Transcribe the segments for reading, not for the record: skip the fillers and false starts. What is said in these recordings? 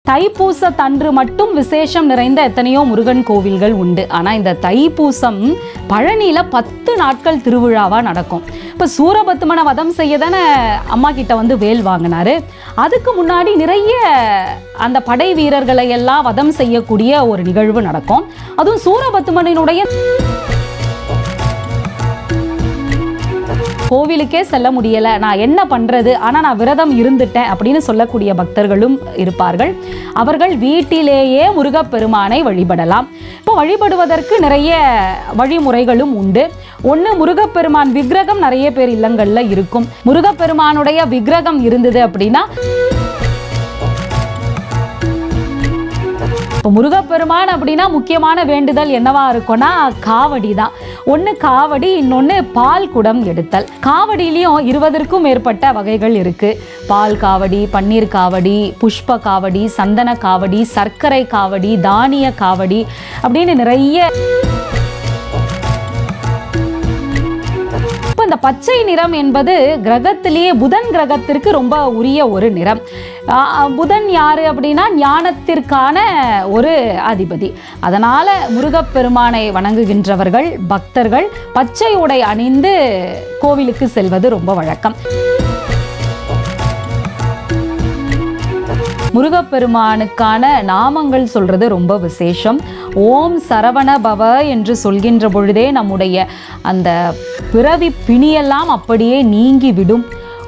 தைப்பூசத்தன்று மட்டும் விசேஷம் நிறைந்த எத்தனையோ முருகன் கோவில்கள் உண்டு. ஆனால் இந்த தைப்பூசம் பழனியில் 10 நாட்கள் திருவிழாவாக நடக்கும். இப்போ சூரபத்மனை வதம் செய்ய தானே அம்மா கிட்ட வந்து வேல் வாங்கினாரு. அதுக்கு முன்னாடி நிறைய அந்த படை வீரர்களை எல்லாம் வதம் செய்யக்கூடிய ஒரு நிகழ்வு நடக்கும். அதுவும் சூரபத்மனினுடைய கோவிலுக்கே செல்ல முடியலை, நான் என்ன பண்ணுறது, ஆனால் நான் விரதம் இருந்துட்டேன் அப்படின்னு சொல்லக்கூடிய பக்தர்களும் இருப்பார்கள். அவர்கள் வீட்டிலேயே முருகப்பெருமானை வழிபடலாம். இப்போ வழிபடுவதற்கு நிறைய வழிமுறைகளும் உண்டு. ஒன்று, முருகப்பெருமான் விக்கிரகம் நிறைய பேர் இல்லங்களில் இருக்கும். முருகப்பெருமானுடைய விக்கிரகம் இருந்தது அப்படின்னா இப்போ முருகப்பெருமான் அப்படின்னா முக்கியமான வேண்டுதல் என்னவா இருக்கும்னா காவடி தான். ஒன்று காவடி, இன்னொன்று பால் குடம் எடுத்தல். காவடியிலையும் 20க்கும் மேற்பட்ட வகைகள் இருக்கு. பால் காவடி, பன்னீர் காவடி, புஷ்ப காவடி, சந்தன காவடி, சர்க்கரை காவடி, தானிய காவடி அப்படின்னு நிறைய. இந்த பச்சை நிறம் என்பது கிரகத்திலேயே புதன் கிரகத்திற்கு ரொம்ப உரிய ஒரு நிறம். புதன் யாரு அப்படின்னா ஞானத்திற்கான ஒரு அதிபதி. அதனால முருகப்பெருமானை வணங்குகின்றவர்கள் பக்தர்கள் பச்சை உடை அணிந்து கோவிலுக்கு செல்வது ரொம்ப வழக்கம். முருகப்பெருமானுக்கான நாமங்கள் சொல்றது ரொம்ப விசேஷம். ஓம் சரவண பவ என்று சொல்கின்ற பொழுதே நம்முடைய அந்த பிறவி பிணியெல்லாம் அப்படியே நீங்கி விடும்.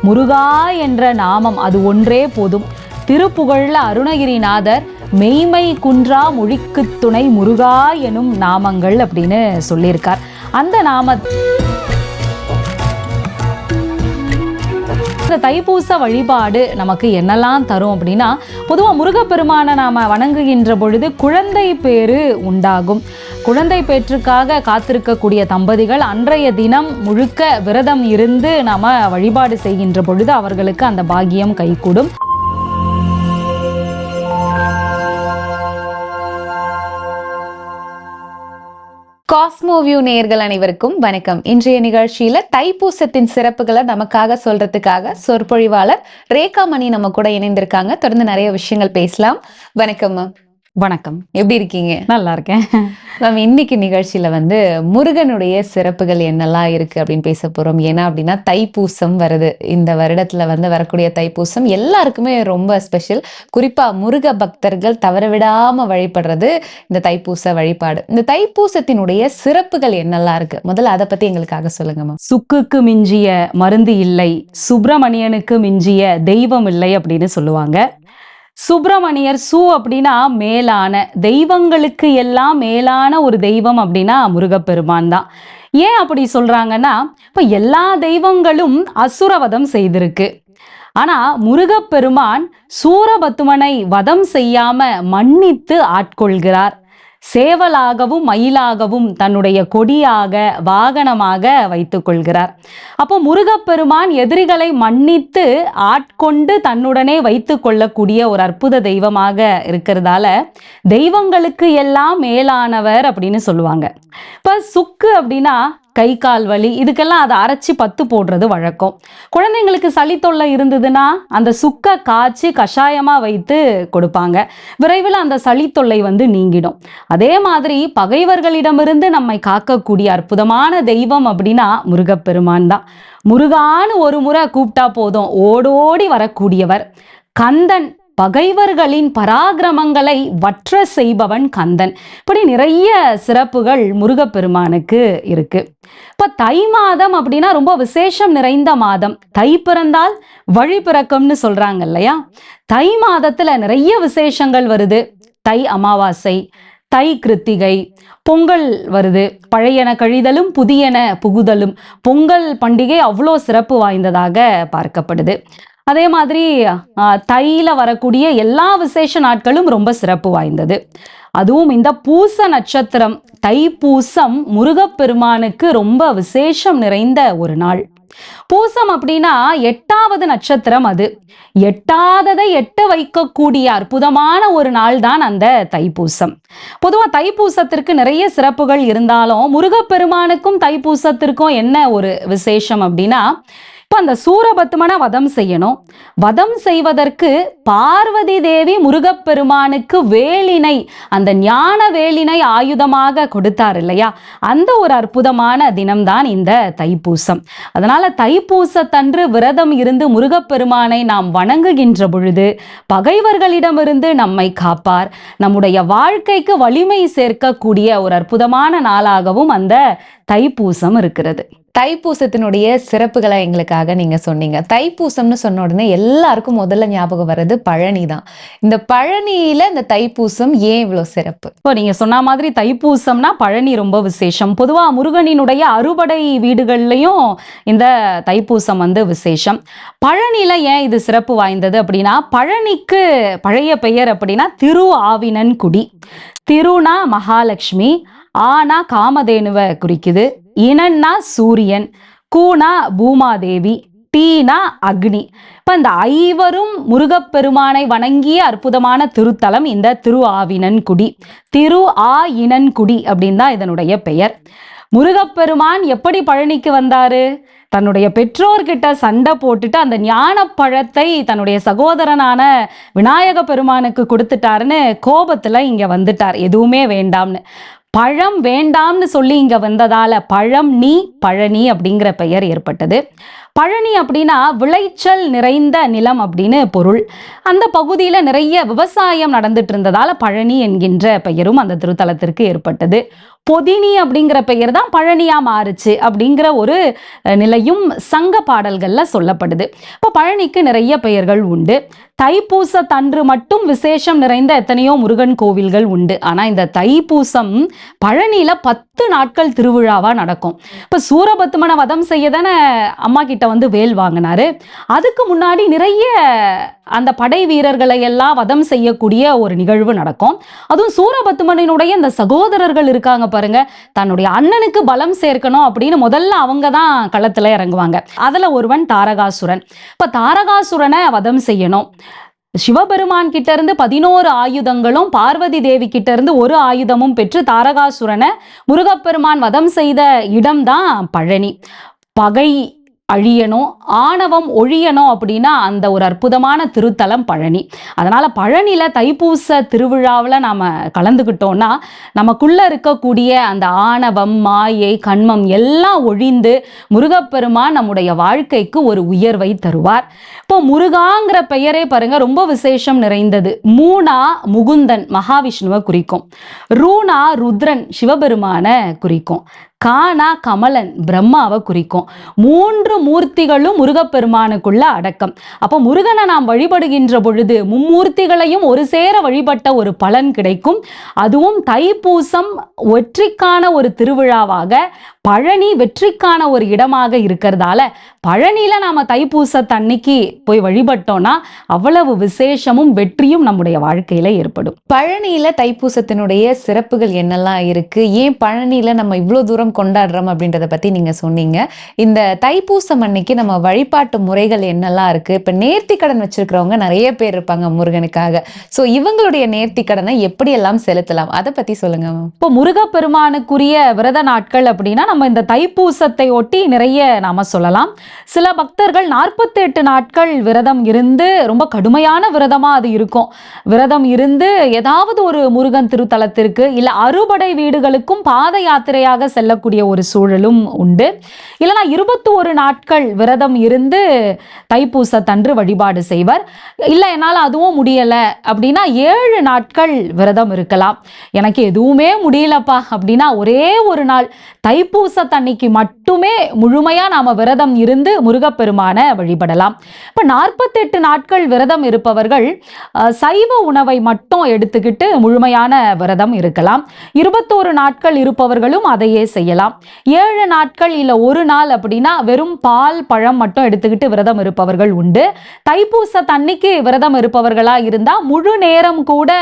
முருகா என்ற நாமம் அது ஒன்றே போதும். திருப்புகழ்ல அருணகிரிநாதர் மெய்மை குன்றா மொழிக்கு துணை முருகா எனும் நாமங்கள் அப்படின்னு சொல்லியிருக்கார். அந்த நாம இந்த தைப்பூச வழிபாடு நமக்கு என்னெல்லாம் தரும் அப்படின்னா, பொதுவாக முருகப்பெருமானை நாம் வணங்குகின்ற பொழுது குழந்தை பேரு உண்டாகும். குழந்தை பேற்றுக்காக காத்திருக்கக்கூடிய தம்பதிகள் அன்றைய தினம் முழுக்க விரதம் இருந்து நாம் வழிபாடு செய்கின்ற பொழுது அவர்களுக்கு அந்த பாக்கியம் கைகூடும். காஸ்மோவியூ நேயர்கள் அனைவருக்கும் வணக்கம். இன்றைய நிகழ்ச்சியில தைப்பூசத்தின் சிறப்புகளை நமக்காக சொல்றதுக்காக சொற்பொழிவாளர் ரேகா மணி நம்ம கூட இணைந்திருக்காங்க. தொடர்ந்து நிறைய விஷயங்கள் பேசலாம். வணக்கம் மேம். வணக்கம், எப்படி இருக்கீங்க? நல்லா இருக்கேன் மேம். இன்னைக்கு நிகழ்ச்சியில முருகனுடைய சிறப்புகள் என்னெல்லாம் இருக்கு அப்படின்னு பேச போறோம். ஏன்னா அப்படின்னா தைப்பூசம் வருது. இந்த வருடத்துல வரக்கூடிய தைப்பூசம் எல்லாருக்குமே ரொம்ப ஸ்பெஷல். குறிப்பா முருக பக்தர்கள் தவறவிடாம வழிபடுறது இந்த தைப்பூச வழிபாடு. இந்த தைப்பூசத்தினுடைய சிறப்புகள் என்னெல்லாம் இருக்கு, முதல்ல அதை பத்தி எங்களுக்காக சொல்லுங்க மேம். சுக்குக்கு மிஞ்சிய மருந்து இல்லை, சுப்பிரமணியனுக்கு மிஞ்சிய தெய்வம் இல்லை அப்படின்னு சொல்லுவாங்க. சுப்பிரமணியர் சு அப்படின்னா மேலான, தெய்வங்களுக்கு எல்லாம் மேலான ஒரு தெய்வம் அப்படின்னா முருகப்பெருமான் தான். ஏன் அப்படி சொல்றாங்கன்னா, இப்ப எல்லா தெய்வங்களும் அசுரவதம் செய்திருக்கு. ஆனா முருகப்பெருமான் சூரபத்மனை வதம் செய்யாம மன்னித்து ஆட்கொள்கிறார். சேவலாகவும் மயிலாகவும் தன்னுடைய கொடியாக வாகனமாக வைத்துக் கொள்கிறார். அப்போ முருகப்பெருமான் எதிரிகளை மன்னித்து ஆட்கொண்டு தன்னுடனே வைத்து கொள்ளக்கூடிய ஒரு அற்புத தெய்வமாக இருக்கிறதால தெய்வங்களுக்கு எல்லாம் மேலானவர் அப்படின்னு சொல்லுவாங்க. இப்போ சுக்கு அப்படின்னா கை கால் வலி, இதுக்கெல்லாம் அதை அரைச்சி பத்து போடுறது வழக்கம். குழந்தைங்களுக்கு சளி தொல்லை இருந்ததுன்னா அந்த சுக்கை காய்ச்சி கஷாயமாக வைத்து கொடுப்பாங்க. விரைவில் அந்த சளி தொல்லை நீங்கிடும். அதே மாதிரி பகைவர்களிடமிருந்து நம்மை காக்கக்கூடிய அற்புதமான தெய்வம் அப்படின்னா முருகப்பெருமான் தான். முருகான்னு ஒரு முறை கூப்பிட்டா போதும் ஓடோடி வரக்கூடியவர். கந்தன் பகைவர்களின் பராக்கிரமங்களை வற்ற செய்பவன் கந்தன். இப்படி நிறைய சிறப்புகள் முருகப்பெருமானுக்கு இருக்கு. இப்ப தை மாதம் அப்படின்னா ரொம்ப விசேஷம் நிறைந்த மாதம். தை பிறந்தால் வழி பிறக்கும்னு சொல்றாங்க இல்லையா? தை மாதத்துல நிறைய விசேஷங்கள் வருது. தை அமாவாசை, தை கிருத்திகை, பொங்கல் வருது. பழையன கழிதலும் புதியன புகுதலும். பொங்கல் பண்டிகை அவ்வளோ சிறப்பு வாய்ந்ததாக பார்க்கப்படுது. அதே மாதிரி தையில வரக்கூடிய எல்லா விசேஷ நாட்களும் ரொம்ப சிறப்பு வாய்ந்தது. அதுவும் இந்த பூச நட்சத்திரம் தைப்பூசம் முருகப்பெருமானுக்கு ரொம்ப விசேஷம் நிறைந்த ஒரு நாள். பூசம் அப்படின்னா 8வது நட்சத்திரம். அது எட்டாததை எட்ட வைக்கக்கூடிய அற்புதமான ஒரு நாள் தான் அந்த தைப்பூசம். பொதுவாக தைப்பூசத்திற்கு நிறைய சிறப்புகள் இருந்தாலும் முருகப்பெருமானுக்கும் தைப்பூசத்திற்கும் என்ன ஒரு விசேஷம் அப்படின்னா, இப்போ அந்த சூரபத்மனை வதம் செய்யணும். வதம் செய்வதற்கு பார்வதி தேவி முருகப்பெருமானுக்கு வேலினை, அந்த ஞான வேலினை ஆயுதமாக கொடுத்தார் இல்லையா, அந்த ஒரு அற்புதமான தினம்தான் இந்த தைப்பூசம். அதனால தைப்பூசத்தன்று விரதம் இருந்து முருகப்பெருமானை நாம் வணங்குகின்ற பொழுது பகைவர்களிடமிருந்து நம்மை காப்பார், நம்முடைய வாழ்க்கைக்கு வலிமை சேர்க்கக்கூடிய ஒரு அற்புதமான நாளாகவும் அந்த தைப்பூசம் இருக்கிறது. தைப்பூசத்தினுடைய சிறப்புகளை எங்களுக்காக நீங்க சொன்னீங்க. தைப்பூசம்னு சொன்ன உடனே எல்லாருக்கும் முதல்ல ஞாபகம் வர்றது பழனி தான். இந்த பழனியில இந்த தைப்பூசம் ஏன் இவ்வளவு சிறப்பு? இப்போ நீங்க சொன்ன மாதிரி தைப்பூசம்னா பழனி ரொம்ப விசேஷம். பொதுவா முருகனினுடைய அறுபடை வீடுகள்லையும் இந்த தைப்பூசம் விசேஷம். பழனியில ஏன் இது சிறப்பு வாய்ந்தது அப்படின்னா, பழனிக்கு பழைய பெயர் அப்படின்னா திரு ஆவினன்குடி. திருனா மகாலட்சுமி, ஆனா காமதேனுவை குறிக்குது, இனன்னா சூரியன், கூனா பூமாதேவி, தீனா அக்னி. இப்ப இந்த ஐவரும் முருகப்பெருமானை வணங்கிய அற்புதமான திருத்தலம் இந்த திரு ஆவினன்குடி. திரு ஆயினன்குடி அப்படின்னு தான் இதனுடைய பெயர். முருகப்பெருமான் எப்படி பழனிக்கு வந்தாரு? தன்னுடைய பெற்றோர்கிட்ட சண்டை போட்டுட்டு அந்த ஞான பழத்தை தன்னுடைய சகோதரனான விநாயக பெருமானுக்கு கொடுத்துட்டாருன்னு கோபத்துல இங்க வந்துட்டார், எதுவுமே வேண்டாம்னு. பழம் வேண்டாம்னு சொல்லி இங்க வந்ததால பழம் நீ பழனி அப்படிங்கிற பெயர் ஏற்பட்டது. பழனி அப்படின்னா விளைச்சல் நிறைந்த நிலம் அப்படின்னு பொருள். அந்த பகுதியில நிறைய விவசாயம் நடந்துட்டு இருந்ததால பழனி என்கின்ற பெயரும் அந்த திருத்தலத்திற்கு ஏற்பட்டது. பொதினி அப்படிங்கிற பெயர் தான் பழனியா மாறுச்சு அப்படிங்கிற ஒரு நிலையும் சங்க பாடல்கள்ல சொல்லப்படுது. இப்போ பழனிக்கு நிறைய பெயர்கள் உண்டு. தைப்பூசத்தன்று மட்டும் விசேஷம் நிறைந்த எத்தனையோ முருகன் கோவில்கள் உண்டு. ஆனா இந்த தைப்பூசம் பழனியில 10 நாட்கள் திருவிழாவா நடக்கும். இப்ப சூரபத்மனை வதம் செய்ய தானே அம்மா கிட்ட வேல் வாங்கினாரு. அதுக்கு முன்னாடி நிறைய அந்த படை வீரர்களை எல்லாம் வதம் செய்யக்கூடிய ஒரு நிகழ்வு நடக்கும். அதுவும் சூரபத்மனினுடைய இந்த சகோதரர்கள் இருக்காங்க பாருங்க, தன்னுடைய அண்ணனுக்கு பலம் சேர்க்கணும் அப்படின்னு முதல்ல அவங்க தான் களத்துல இறங்குவாங்க. அதுல ஒருவன் தாரகாசுரன். இப்ப தாரகாசுரனை வதம் செய்யணும். சிவபெருமான் கிட்ட இருந்து 11 ஆயுதங்களும் பார்வதி தேவி கிட்ட இருந்து ஒரு ஆயுதமும் பெற்று தாரகாசுரனை முருகப்பெருமான் வதம் செய்த இடம்தான் பழனி. பகை அழியணும், ஆணவம் ஒழியணும் அப்படின்னா அந்த ஒரு அற்புதமான திருத்தலம் பழனி. அதனால பழனியில தைப்பூச திருவிழாவில் நாம கலந்துக்கிட்டோம்னா நமக்குள்ள இருக்கக்கூடிய அந்த ஆணவம், மாயை, கண்மம் எல்லாம் ஒழிந்து முருகப்பெருமான் நம்முடைய வாழ்க்கைக்கு ஒரு உயர்வை தருவார். இப்போ முருகாங்கிற பெயரே பாருங்க ரொம்ப விசேஷம் நிறைந்தது. மூனா முகுந்தன் மகாவிஷ்ணுவை குறிக்கும், ரூனா ருத்ரன் சிவபெருமான குறிக்கும், கானா கமலன் பிரம்மாவை குறிக்கும். 3 மூர்த்திகளும் முருகப்பெருமானுக்குள்ள அடக்கம். அப்போ முருகனை நாம் வழிபடுகின்ற பொழுது மும்மூர்த்திகளையும் ஒரு சேர வழிபட்ட ஒரு பலன் கிடைக்கும். அதுவும் தைப்பூசம் வெற்றிக்கான ஒரு திருவிழாவாக, பழனி வெற்றிக்கான ஒரு இடமாக இருக்கிறதால பழனியில நாம தைப்பூசத்தன்னைக்கு போய் வழிபட்டோம்னா அவ்வளவு விசேஷமும் வெற்றியும் நம்முடைய வாழ்க்கையில ஏற்படும். பழனியில தைப்பூசத்தினுடைய சிறப்புகள் என்னெல்லாம் இருக்கு, ஏன் பழனியில நம்ம இவ்வளவு தூரம் கொண்டாடுறோம் அப்படின்றத பத்தி நீங்க சொன்னீங்க. இந்த தைப்பூசம் அன்னைக்கு நம்ம வழிபாட்டு முறைகள் என்னெல்லாம் இருக்கு? இப்ப நேர்த்தி கடன் வச்சிருக்கிறவங்க நிறைய பேர் இருப்பாங்க முருகனுக்காக. சோ இவங்களுடைய நேர்த்தி கடனை எப்படி எல்லாம் செலுத்தலாம், அதை பத்தி சொல்லுங்க. இப்போ முருகப்பெருமானுக்குரிய விரத நாட்கள் அப்படின்னா நம்ம இந்த தைப்பூசத்தை ஒட்டி நிறைய நாம சொல்லலாம். சில பக்தர்கள் 48 நாட்கள் விரதம் இருந்து, ரொம்ப கடுமையான விரதமா அது இருக்கும், விரதம் இருந்து ஏதாவது ஒரு முருகன் திருத்தலத்திற்கு இல்ல அறுபடை வீடுகளுக்கும் பாத யாத்திரையாக செல்லக்கூடிய ஒரு சூழலும் உண்டு. இல்லைனா 21 நாட்கள் விரதம் இருந்து தைப்பூசத்தன்று வழிபாடு செய்வர். இல்லை என்னால் அதுவும் முடியல அப்படின்னா 7 நாட்கள் விரதம் இருக்கலாம். எனக்கு எதுவுமே முடியலப்பா அப்படின்னா ஒரே ஒரு நாள் தைப்பூசத்தன்னைக்கு மட்டுமே முழுமையா நாம விரதம் இருந்து முருகப்பெருமான வழிபடலாம். இப்ப 48 நாட்கள் விரதம் இருப்பவர்கள் சைவ உணவை மட்டும் எடுத்துக்கிட்டு முழுமையான விரதம் இருக்கலாம். 21 நாட்கள் இருப்பவர்களும் அதையே செய்யலாம். 7 நாட்கள் இல்ல ஒரு நாள் அப்படின்னா வெறும் பால் பழம் மட்டும் எடுத்துக்கிட்டு விரதம் இருப்பவர்கள் உண்டு. தைப்பூசத்தன்னைக்கு விரதம் இருப்பவர்களா இருந்தா முழு நேரம் கூட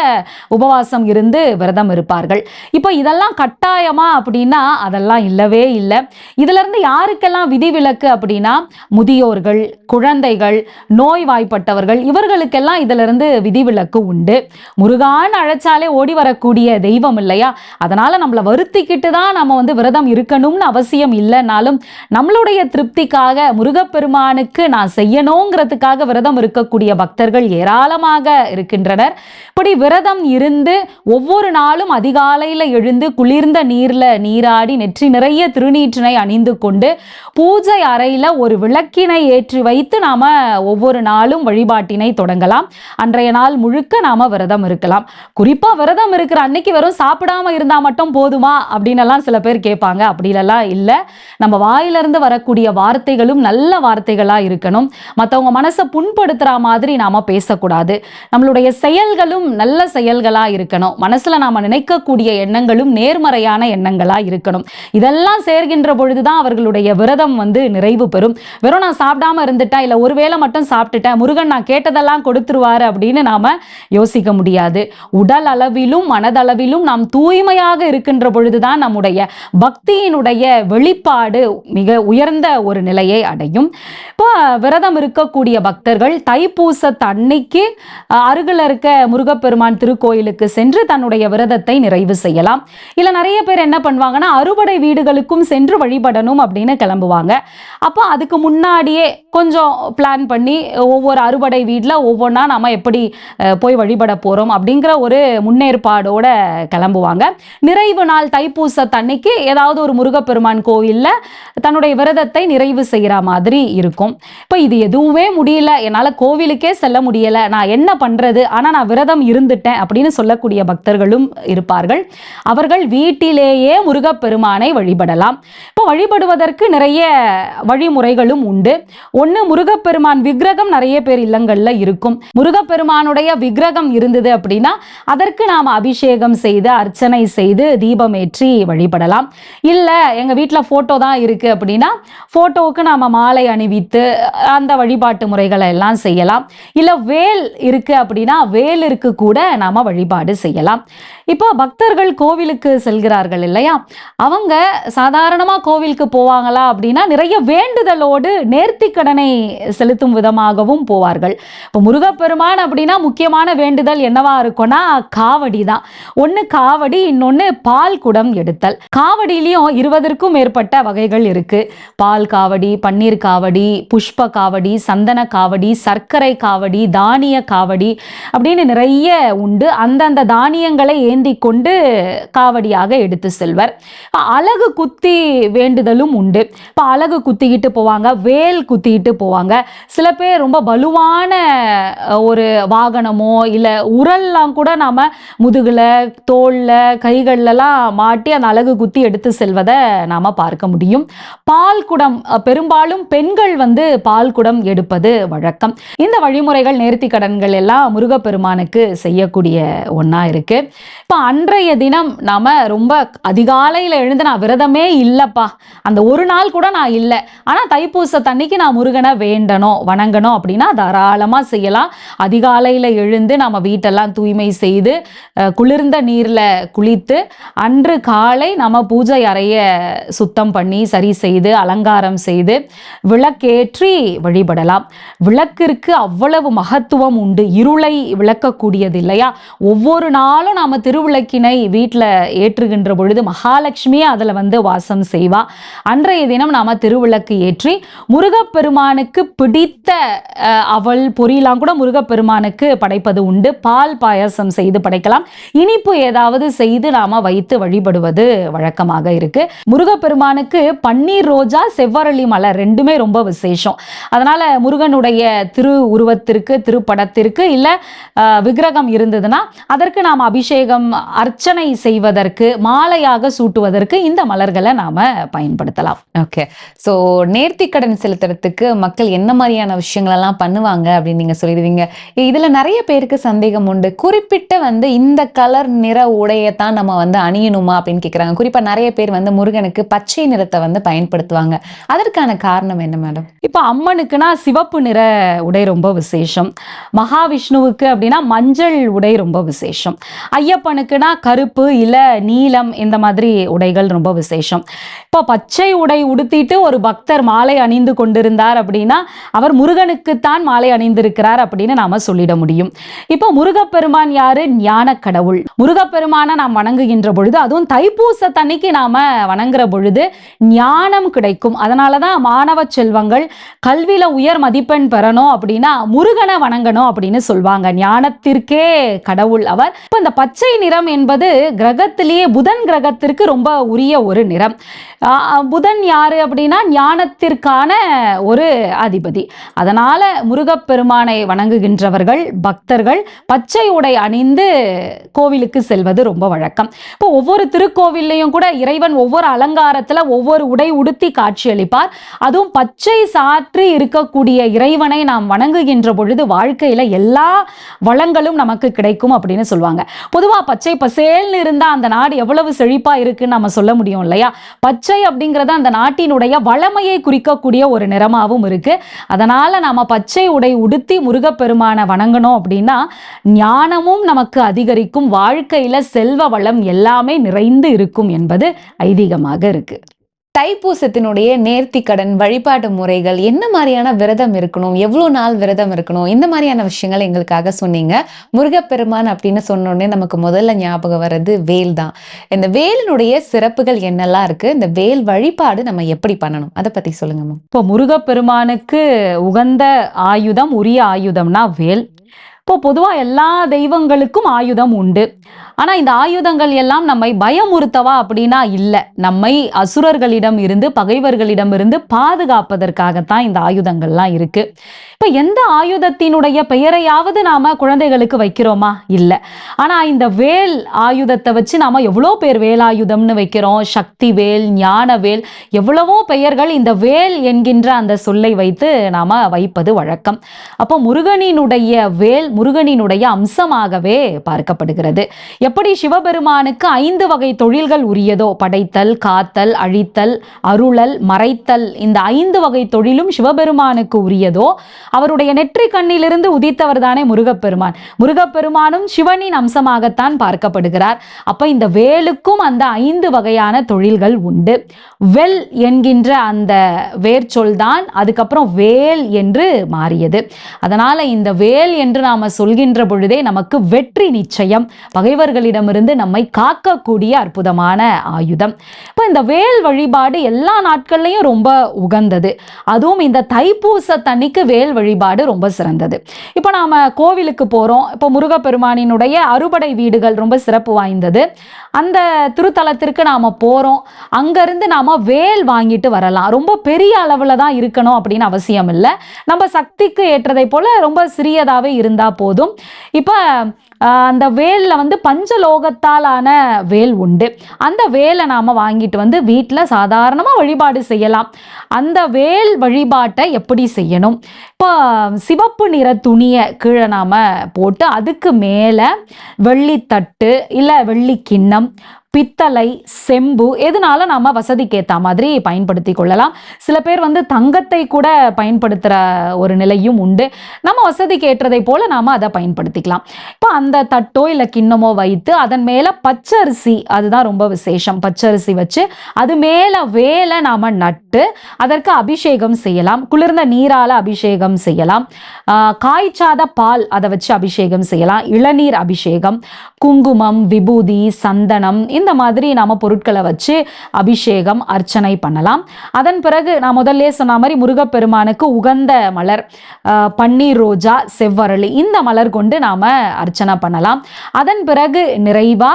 உபவாசம் இருந்து விரதம் இருப்பார்கள். இப்போ இதெல்லாம் கட்டாயமா அப்படின்னா அதெல்லாம் இல்லவே இல்லை. இதுல இருந்து யாருக்கெல்லாம் விதிவிலக்கு அப்படின்னா முதியோர்கள், குழந்தைகள், நோய்வாய்ப்பட்டவர்கள், இவர்களுக்கெல்லாம் இதுல இருந்து விதிவிலக்கு உண்டு. முருகான் அழைச்சாலே ஓடி வரக்கூடிய தெய்வம் இல்லையா, அதனால நம்மளை வருத்திக்கிட்டு தான் நம்ம விரதம் விரதம் இருக்கணும்னு அவசியம் இல்லைனாலும் நம்மளுடைய திருப்திக்காக முருகப்பெருமானுக்கு நான் செய்யணுங்கிறதுக்காக விரதம் இருக்கக்கூடிய பக்தர்கள் ஏராளமாக இருக்கின்றனர். இப்படி விரதம் இருந்து ஒவ்வொரு நாளும் அதிகாலையில் எழுந்து குளிர்ந்த நீர்ல நீராடி நெற்றி நிறைய திருநீற்றினை அணிந்து கொண்டு பூஜை அறையில ஒரு விளக்கினை ஏற்றி வைத்து நாம ஒவ்வொரு நாளும் வழிபாட்டினை தொடங்கலாம். அன்றைய நாள் முழுக்க நாம விரதம் இருக்கலாம். குறிப்பா விரதம் இருக்கிற அன்னைக்கு வெறும் சாப்பிடாம இருந்தா மட்டும் போதுமா அப்படின்னு எல்லாம் சில பேர் கேட்பாங்க. அப்படிலாம் இல்லை. நம்ம வாயிலிருந்து வரக்கூடிய வார்த்தைகளும் நல்ல வார்த்தைகளா இருக்கணும். மற்றவங்க மனசை புண்படுத்துற மாதிரி நாம பேசக்கூடாது. நம்மளுடைய செயல்களும் நல்ல செயல்களா இருக்கணும். மனசுல நாம நினைக்கக்கூடிய எண்ணங்களும் நேர்மறையான எண்ணங்களா இருக்கணும். இதெல்லாம் சேர்கின்ற பொழுதுதான் அவர்களுடைய விரதம் நிறைவு பெறும். வெறும் நான் சாப்பிடாம இருந்துட்டேன், இல்ல ஒருவேளை மட்டும் சாப்பிட்டுட்டேன், முருகன் நான் கேட்டதெல்லாம் கொடுத்துருவாரு அப்படின்னு நாம யோசிக்க முடியாது. உடல் அளவிலும் மனதளவிலும் நாம் தூய்மையாக இருக்கின்ற பொழுதுதான் நம்முடைய பக்தியினுடைய வெளிப்பாடு மிக உயர்ந்த ஒரு நிலையை அடையும். இப்போ விரதம் இருக்கக்கூடிய பக்தர்கள் தைப்பூசத்து அன்னைக்கு அருகில் இருக்க முருகப்பெருமான் திருக்கோயிலுக்கு சென்று தன்னுடைய விரதத்தை நிறைவு செய்யலாம். இல்ல நிறைய பேர் என்ன பண்ணுவாங்கன்னா அறுபடை வீடுகளுக்கும் சென்று வழிபடணும் அப்படின்னு கிளம்புவாங்க. அப்போ அதுக்கு முன்னாடியே கொஞ்சம் பிளான் பண்ணி ஒவ்வொரு அறுபடை வீட்டில் ஒவ்வொன்றா நாம எப்படி போய் வழிபட போறோம் அப்படிங்கிற ஒரு முன்னேற்பாடோட கிளம்புவாங்க. நிறைவு நாள் தைப்பூசத்து அன்னைக்கு ஏதாவது ஒரு முருகப்பெருமான் கோவில்ல தன்னுடைய விரதத்தை நிறைவு செய்கிற மாதிரி இருக்கும். இப்போ இது எதுவுமே முடியல, என்னால் கோவிலுக்கே செல்ல முடியல, நான் என்ன பண்றது, ஆனால் நான் விரதம் இருந்துட்டேன் அப்படின்னு சொல்லக்கூடிய பக்தர்களும் இருப்பார்கள். அவர்கள் வீட்டிலேயே முருகப்பெருமானை வழிபடலாம். இப்போ வழிபடுவதற்கு நிறைய வழிமுறைகளும் உண்டு. ஒன்று, முருகப்பெருமான் விக்கிரகம் நிறைய பேர் இல்லங்கள்ல இருக்கும். முருகப்பெருமானுடைய விக்கிரகம் இருந்தது அப்படின்னா அதற்கு நாம் அபிஷேகம் செய்து அர்ச்சனை செய்து தீபம் ஏற்றி வழிபடலாம். இல்லை எங்கள் வீட்டில் ஃபோட்டோ தான் இருக்குது அப்படின்னா ஃபோட்டோவுக்கு நாம் மாலை அணிவித்து அந்த வழிபாட்டு முறைகளை எல்லாம் செய்யலாம். இல்லை வேல் இருக்குது அப்படின்னா வேலிற்கு கூட நாம் வழிபாடு செய்யலாம். இப்போ பக்தர்கள் கோவிலுக்கு செல்கிறார்கள் இல்லையா, அவங்க சாதாரணமாக கோவிலுக்கு போவாங்களா அப்படின்னா நிறைய வேண்டுதலோடு நேர்த்திக்கடனை செலுத்தும் விதமாகவும் போவார்கள். இப்போ முருகப்பெருமான் அப்படின்னா முக்கியமான வேண்டுதல் என்னவா இருக்கும்னா காவடி தான். ஒன்று காவடி, இன்னொன்று பால் குடம் எடுத்தல். காவடியிலையும் 20க்கும் மேற்பட்ட வகைகள் இருக்கு. பால் காவடி, பன்னீர் காவடி, புஷ்ப காவடி, சந்தன காவடி, சர்க்கரை காவடி, தானிய காவடி அப்படின்னு நிறைய உண்டு. அந்தந்த தானியங்களை ஏந்தி கொண்டு காவடியாக எடுத்து செல்வர். அலகு குத்தி வேண்டுதலும் உண்டு. இப்போ அலகு குத்திக்கிட்டு போவாங்க, வேல் குத்திக்கிட்டு போவாங்க. சில பேர் ரொம்ப பலுவான ஒரு வாகனமோ இல்லை உரல்லாம் கூட நாம முதுகுல தோல்ல கைகள்லாம் மாட்டி அந்த அலகு குத்தி எடுத்து செல்வதை நாம பார்க்க முடியும். பால் குடம் பெரும்பாலும் பெண்கள் பால் குடம் எடுப்பது வழக்கம். இந்த வழிமுறைகள் நேர்த்தி கடன்கள் எல்லாம் முருகப்பெருமானுக்கு செய்யக்கூடிய ஒன்றா இருக்கு. இப்போ அன்றைய தினம் நாம ரொம்ப அதிகாலையில் எழுந்து நான் விரதமே இல்லைப்பா, அந்த ஒரு நாள் கூட நான் இல்லை, ஆனால் தைப்பூசத்தன்னைக்கு நான் முருகனை வேண்டணும் வணங்கணும் அப்படின்னா தாராளமாக செய்யலாம். அதிகாலையில் எழுந்து நம்ம வீட்டெல்லாம் தூய்மை செய்து குளிர்ந்த நீரில் குளித்து அன்று காலை நம்ம பூஜை அறைய சுத்தம் பண்ணி சரி செய்து அலங்காரம் செய்து விளக்கேற்றி வழிபடலாம். விளக்கிற்கு அவ்வளவு மகத்துவம் உண்டு. இருளை விளக்கக்கூடியது இல்லையா. ஒவ்வொரு நாளும் நாம திருவிளக்கினை வீட்டில் ஏற்றுகின்ற பொழுது மகாலட்சுமியே அதில் வாசம் செய்வா. அன்றைய தினம் நாம திருவிளக்கு ஏற்றி முருகப்பெருமானுக்கு பிடித்த அவள் பொரியலாம் கூட முருகப்பெருமானுக்கு படைப்பது உண்டு. பால் பாயசம் செய்து படைக்கலாம். இனிப்பு ஏதாவது செய்து நாம வைத்து வழிபடுவது வழக்கமாக இருக்கு. முருகப்பெருமானுக்கு பன்னீர் ரோஜா செவ்வரளி மலர் ரெண்டுமே ரொம்ப விசேஷம். அதனால முருகனுடைய திரு உருவத்திற்கு திருப்படத்திற்கு இல்ல விக்கிரகம் இருந்ததுன்னா அதற்கு நாம் அபிஷேகம் அர்ச்சனை செய்வதற்கு மாலையாக சூட்டுவதற்கு இந்த மலர்களை நாம பயன்படுத்தலாம். ஓகே, ஸோ நேர்த்திக்கடன் செலுத்துறதுக்கு மக்கள் என்ன மாதிரியான விஷயங்கள் எல்லாம் பண்ணுவாங்க அப்படின்னு நீங்க சொல்லிடுவீங்க. இதுல நிறைய பேருக்கு சந்தேகம் உண்டு. குறிப்பிட்ட இந்த கலர் நிற உடையத்தான் நம்ம அணியணுமா அப்படின்னு கேட்குறாங்க. குறிப்பா நிறைய பேர் முருகனுக்கு பச்சை நிறத்தை பயன்படுத்துவாங்க. அதற்கான காரணம் என்ன மேடம்? இப்போ அம்மனுக்குன்னா சிவப்பு நிற உடை ரொம்ப விசேஷம். மகாவிஷ்ணுவுக்கு அப்படின்னா மஞ்சள் உடை ரொம்ப விசேஷம். ஐயப்பனுக்குன்னா கருப்பு இல்ல நீலம் இந்த மாதிரி உடைகள் ரொம்ப விசேஷம். இப்போ பச்சை உடை உடுத்திட்டு ஒரு பக்தர் மாலை அணிந்து கொண்டிருந்தார் அப்படின்னா அவர் முருகனுக்குத்தான் மாலை அணிந்திருக்கிறார் அப்படின்னு நாம சொல்லிட முடியும். இப்போ முருகப்பெருமான் யாரு? ஞான கடவுள். முருகப்பெருமானை நாம் வணங்குகின்ற பொழுது அதுவும் தைப்பூசத்தன்னைக்கு நாம் நாம வணங்குற பொழுது ஞானம் கிடைக்கும். அதனாலதான் மாணவ செல்வங்கள் கல்வியில உயர் மதிப்பெண் பெறணும் அப்படின்னா முருகனை வணங்கணும் அப்படின்னு சொல்வாங்க. ஞானத்திற்கே கடவுள் அவர். இப்ப இந்த பச்சை நிறம் என்பது கிரகத்திலேயே புதன் கிரகத்திற்கு ரொம்ப உரிய ஒரு நிறம். புதன் யாரு அப்படின்னா ஞானத்திற்கான ஒரு அதிபதி. அதனால முருகப்பெருமானை வணங்குகின்றவர்கள் பக்தர்கள் பச்சை உடை அணிந்து கோவிலுக்கு செல்வது ரொம்ப வழக்கம். இப்போ ஒவ்வொரு திருக்கோவில்லையும் கூட இறைவன் ஒவ்வொரு அலங்காரத்துல ஒவ்வொரு உடை உடுத்தி காட்சியளிப்பார். அதுவும் பச்சை சாற்றி இருக்கக்கூடிய இறைவனை நாம் வணங்குகின்ற பொழுது வாழ்க்கையில எல்லா வளங்களும் நமக்கு கிடைக்கும் அப்படின்னு சொல்லுவாங்க. பொதுவா பச்சை பசேல்னு இருந்தா அந்த நாடு எவ்வளவு செழிப்பா இருக்குன்னு நம்ம சொல்ல முடியும் இல்லையா? பச்சை அப்படிங்கிறது அந்த நாட்டினுடைய வளமையை குறிக்கக்கூடிய ஒரு நிறமாவும் இருக்கு. அதனால நாம பச்சை உடை உடுத்தி முருகப்பெருமானை வணங்கணும் அப்படின்னா ஞானமும் நமக்கு அதிகரிக்கும், வாழ்க்கையில செல்வ வளம் எல்லாமே நிறைந்து இருக்கும் என்பது ஐதீகமாக இருக்கு. தைப்பூசத்தினுடைய நேர்த்திக்கடன் வழிபாட்டு முறைகள், என்ன மாதிரியான விரதம் இருக்கணும், எவ்வளவு நாள் விரதம் இருக்கணும், இந்த மாதிரியான விஷயங்கள் எங்களுக்காக சொன்னீங்க. முருகப்பெருமான் அப்படின்னு சொன்னோடனே நமக்கு முதல்ல ஞாபகம் வர்றது வேல் தான். இந்த வேலினுடைய சிறப்புகள் என்னெல்லாம் இருக்கு, இந்த வேல் வழிபாடு நம்ம எப்படி பண்ணணும், அதை பத்தி சொல்லுங்க. இப்போ முருகப்பெருமானுக்கு உகந்த ஆயுதம், உரிய ஆயுதம்னா வேல். இப்போ பொதுவா எல்லா தெய்வங்களுக்கும் ஆயுதம் உண்டு. ஆனா இந்த ஆயுதங்கள் எல்லாம் நம்மை பயமுறுத்தவா அப்படின்னா இல்ல, நம்மை அசுரர்களிடம் இருந்து பகைவர்களிடம் இருந்து பாதுகாப்பதற்காகத்தான் இந்த ஆயுதங்கள்லாம் இருக்கு. இப்ப எந்த ஆயுதத்தினுடைய பெயரையாவது நாம குழந்தைகளுக்கு வைக்கிறோமா? இல்ல. ஆனா இந்த வேல் ஆயுதத்தை வச்சு நாம எவ்வளோ பேர் வேலாயுதம்னு வைக்கிறோம், சக்தி வேல், ஞான வேல், எவ்வளவோ பெயர்கள் இந்த வேல் என்கின்ற அந்த சொல்லை வைத்து நாம வைப்பது வழக்கம். அப்போ முருகனினுடைய வேல் முருகனினுடைய அம்சமாகவே பார்க்கப்படுகிறது. எப்படி சிவபெருமானுக்கு 5 வகை தொழில்கள் உரியதோ, படைத்தல், காத்தல், அழித்தல், அருளல், மறைத்தல், இந்த 5 வகை தொழிலும் சிவபெருமானுக்கு உரியதோ, அவருடைய நெற்றி கண்ணிலிருந்து உதித்தவர் தானே முருகப்பெருமான். முருகப்பெருமானும் சிவனின் அம்சமாகத்தான் பார்க்கப்படுகிறார். அப்ப இந்த வேலுக்கும் அந்த 5 வகையான தொழில்கள் உண்டு. வெல் என்கின்ற அந்த வேர்ச்சொல் தான் அதுக்கப்புறம் வேல் என்று மாறியது. அதனால இந்த வேல் என்று நாம சொல்கின்ற பொழுதே நமக்கு வெற்றி நிச்சயம், பகைவர்களிடமிருந்து நம்மை காக்கக்கூடிய அற்புதமான ஆயுதம். இப்ப இந்த வேல் வழிபாடு எல்லா நாட்கள்லையும் ரொம்ப உகந்தது. அதுவும் இந்த தைப்பூசத்தன்னைக்கு வேல் வழிபாடு ரொம்ப சிறந்தது. இப்ப நாம கோவிலுக்கு போறோம். இப்போ முருகப்பெருமானினுடைய அறுபடை வீடுகள் ரொம்ப சிறப்பு வாய்ந்தது. அந்த திருத்தலத்திற்கு நாம போறோம். அங்கிருந்து நாம வேல் வாங்கிட்டு வரலாம். ரொம்ப பெரிய அளவுல தான் இருக்கணும் அப்படின்னு அவசியம் இல்லை. நம்ம சக்திக்கு ஏற்றதை போல ரொம்ப சிறியதாவே இருந்தா போதும். இப்ப அந்த வேல்ல வந்து பஞ்சலோகத்தாலான வேல் உண்டு. அந்த வேலை நாம வாங்கிட்டு வந்து வீட்டுல சாதாரணமா வழிபாடு செய்யலாம். அந்த வேல் வழிபாட்டை எப்படி செய்யணும்? இப்போ சிவப்பு நிற துணியை கீழே நாம போட்டு அதுக்கு மேல வெள்ளித்தட்டு இல்ல வெள்ளி கிண்ணம், பித்தளை, செம்பு, எதுனால நாம வசதிக்கு ஏற்ற மாதிரி பயன்படுத்தி கொள்ளலாம். சில பேர் வந்து தங்கத்தை கூட பயன்படுத்துகிற ஒரு நிலையும் உண்டு. நம்ம வசதிக்கு ஏற்றதை போல நாம அதை பயன்படுத்திக்கலாம். இப்போ அந்த தட்டோ இல்லை கிண்ணமோ வைத்து அதன் மேலே பச்சரிசி, அதுதான் ரொம்ப விசேஷம், பச்சரிசி வச்சு அது மேலே வேலை நாம நட்டு அதற்கு அபிஷேகம் செய்யலாம். குளிர்ந்த நீரால அபிஷேகம் செய்யலாம். காய்ச்சாத பால் அதை வச்சு அபிஷேகம் செய்யலாம். இளநீர் அபிஷேகம், குங்குமம், விபூதி, சந்தனம், இந்த மாதிரி நாம பொருட்களை வச்சு அபிஷேகம் அர்ச்சனை பண்ணலாம். அதன் பிறகு நான் முதல்ல சொன்ன மாதிரி முருகப்பெருமானுக்கு உகந்த மலர் பன்னீர் ரோஜா, செவ்வரளி, இந்த மலர் கொண்டு நாம அர்ச்சனை பண்ணலாம். அதன் பிறகு நிறைவா